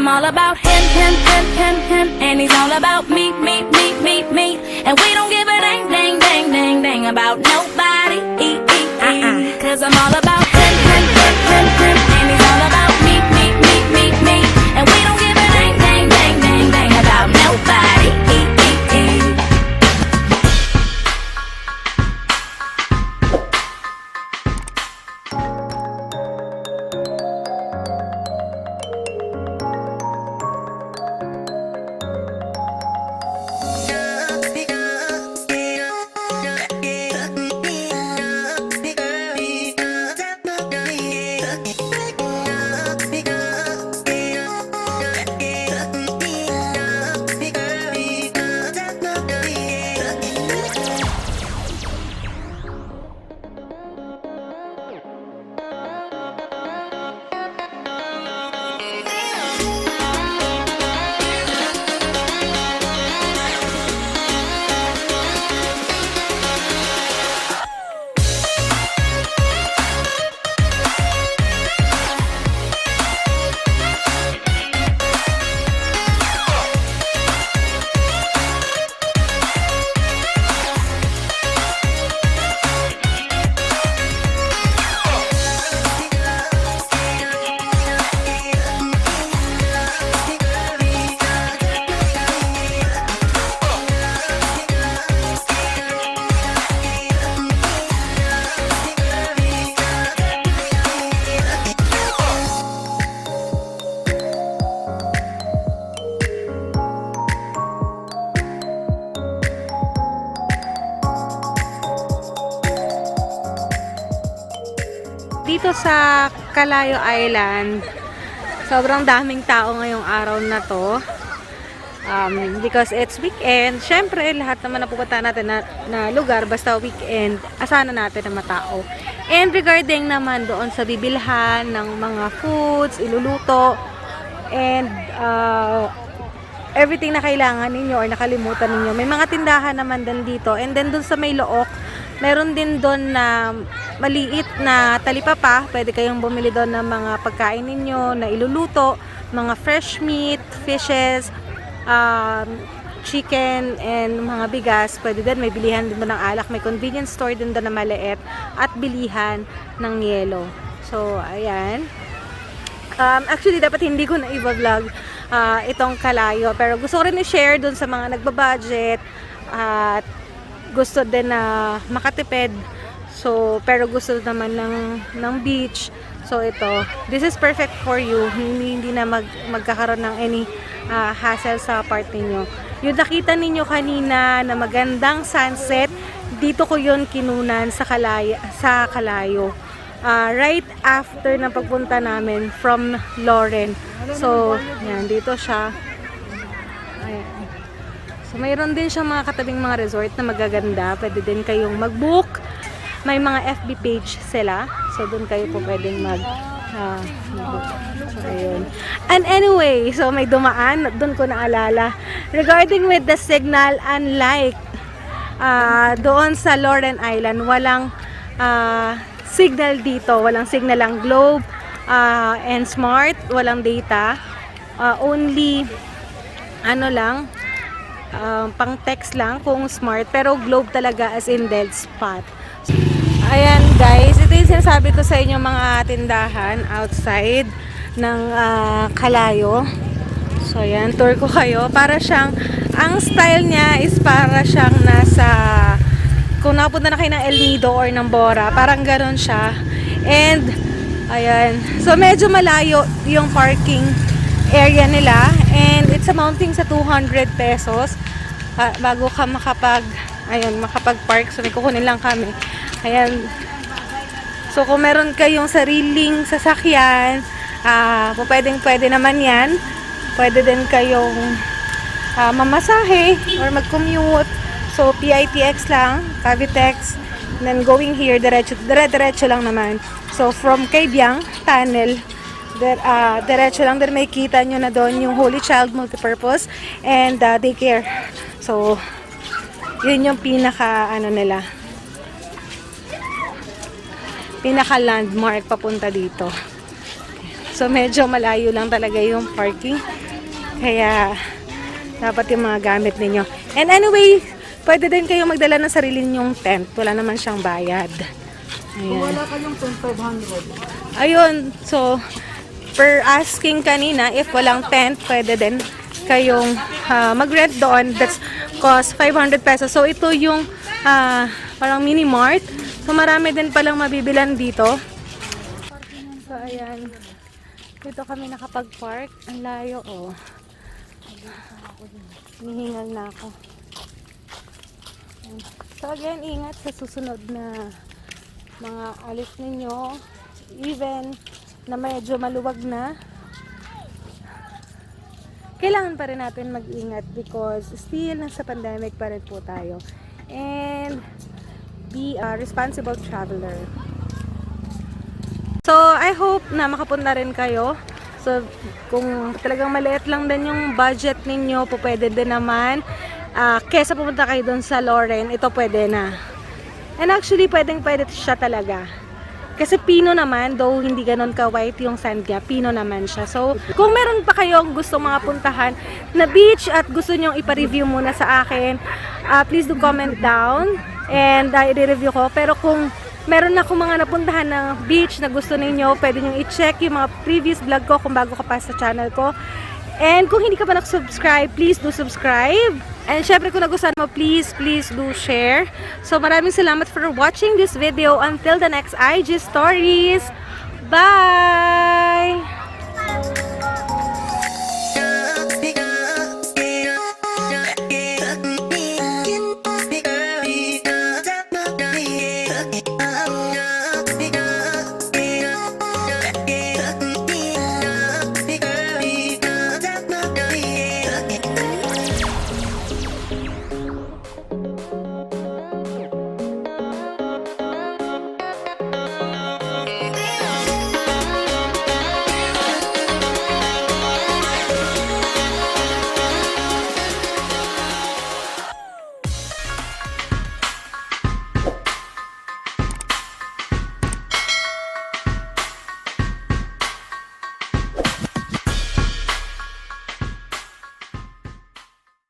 I'm all about him, him, him, him, him, and he's all about me, me, me, me, me. And we don't give a dang, dang, dang, dang, dang about nobody. Cause I'm all about him, him, him, him, him, and he's all about me, me, me, me, me. And we don't give a dang, dang, dang, dang, dang about nobody. Dito sa Calayo Island, sobrang daming tao ngayong araw na to. Because it's weekend. Syempre, lahat naman na pupunta natin na lugar, basta weekend, asahan na natin na matao. And regarding naman doon sa bibilhan ng mga foods, iluluto, and everything na kailangan ninyo or nakalimutan ninyo, may mga tindahan naman din dito. And then doon sa may Look, meron din doon na maliit na talipapa. Pwede kayong bumili doon ng mga pagkain ninyo na iluluto, mga fresh meat, fishes, chicken, and mga bigas. Pwede din, may bilihan din doon ng alak. May convenience store din doon na maliit at bilihan ng yelo. So, ayan. Actually, dapat hindi ko na i-vlog itong Calayo. Pero gusto ko rin i-share doon sa mga nagbabudget at gusto din na makatipid. So, pero gusto naman ng beach. So, ito. This is perfect for you. Hindi na magkakaroon ng any hassle sa part ninyo. Yung nakita ninyo kanina na magandang sunset, dito ko yun kinunan sa Calayo. Right after na pagpunta namin from Loren. So, yan. Dito siya. Ayan. So, mayroon din siyang mga katabing mga resort na magaganda. Pwede din kayong mag-book. May mga FB page sila. So, doon kayo po pwedeng mag-book. So, ayun. And anyway, so may dumaan. Doon ko naalala. Regarding with the signal, unlike doon sa Loren Island, walang signal dito. Walang signal ang Globe and Smart. Walang data. Only, ano lang, pang text lang kung Smart, pero Globe talaga as in dead spot. Ayan guys, ito yung sinasabi ko sa inyo mga tindahan outside ng Calayo. So ayan, tour ko kayo. Para siyang, ang style niya is para siyang nasa, kung napunta na kayo ng El Nido or ng Bora, parang gano'n siya. And ayan, so medyo malayo yung parking area nila, and it's amounting sa 200 pesos bago ka makapag-park. So may kukunin lang kami. Ayan. So kung meron kayong sariling sasakyan, pwede naman yan. Pwede din kayong mamasahe or mag-commute. So PITX lang, PITX. Then going here, diretso lang naman. So from Kabyang Tunnel, diretso lang din, may kita nyo na doon yung Holy Child Multipurpose and daycare. So yun yung pinaka landmark papunta dito. So medyo malayo lang talaga yung parking. Kaya dapat yung mga gamit ninyo. And anyway, pwede din kayo magdala ng sarili ninyong tent. Wala naman siyang bayad. Ayan. Wala kayong 500. Ayun, so per asking kanina, if walang tent, pwede din kayong mag-rent doon. That's cost 500 pesos. So ito yung parang mini mart. So marami din palang mabibilan dito. So ayan, dito kami nakapag-park. Ang layo, oh. Nihingal na ako. So again, ingat sa susunod na mga alis ninyo. Even na medyo maluwag na, kailangan pa rin natin mag-ingat because still nasa pandemic pa rin po tayo. And be a responsible traveler. So I hope na makapunta rin kayo. So kung talagang maliit lang din yung budget ninyo, po pwede din naman. Kesa pumunta kayo doon sa Loren, ito pwede na. And actually, pwede siya talaga. Kasi pino naman, though hindi ganun ka-white yung sand niya, pino naman siya. So, kung meron pa kayong gusto mga puntahan na beach at gusto nyong ipa-review muna sa akin, please do comment down and i-review ko. Pero kung meron na akong mga napuntahan ng beach na gusto ninyo, pwede nyo i-check yung mga previous vlog ko kung bago ka pa sa channel ko. And kung hindi ka pa nag-subscribe, please do subscribe. And syempre kung nagustuhan mo, please do share. So maraming salamat for watching this video. Until the next IG stories. Bye! Yeah.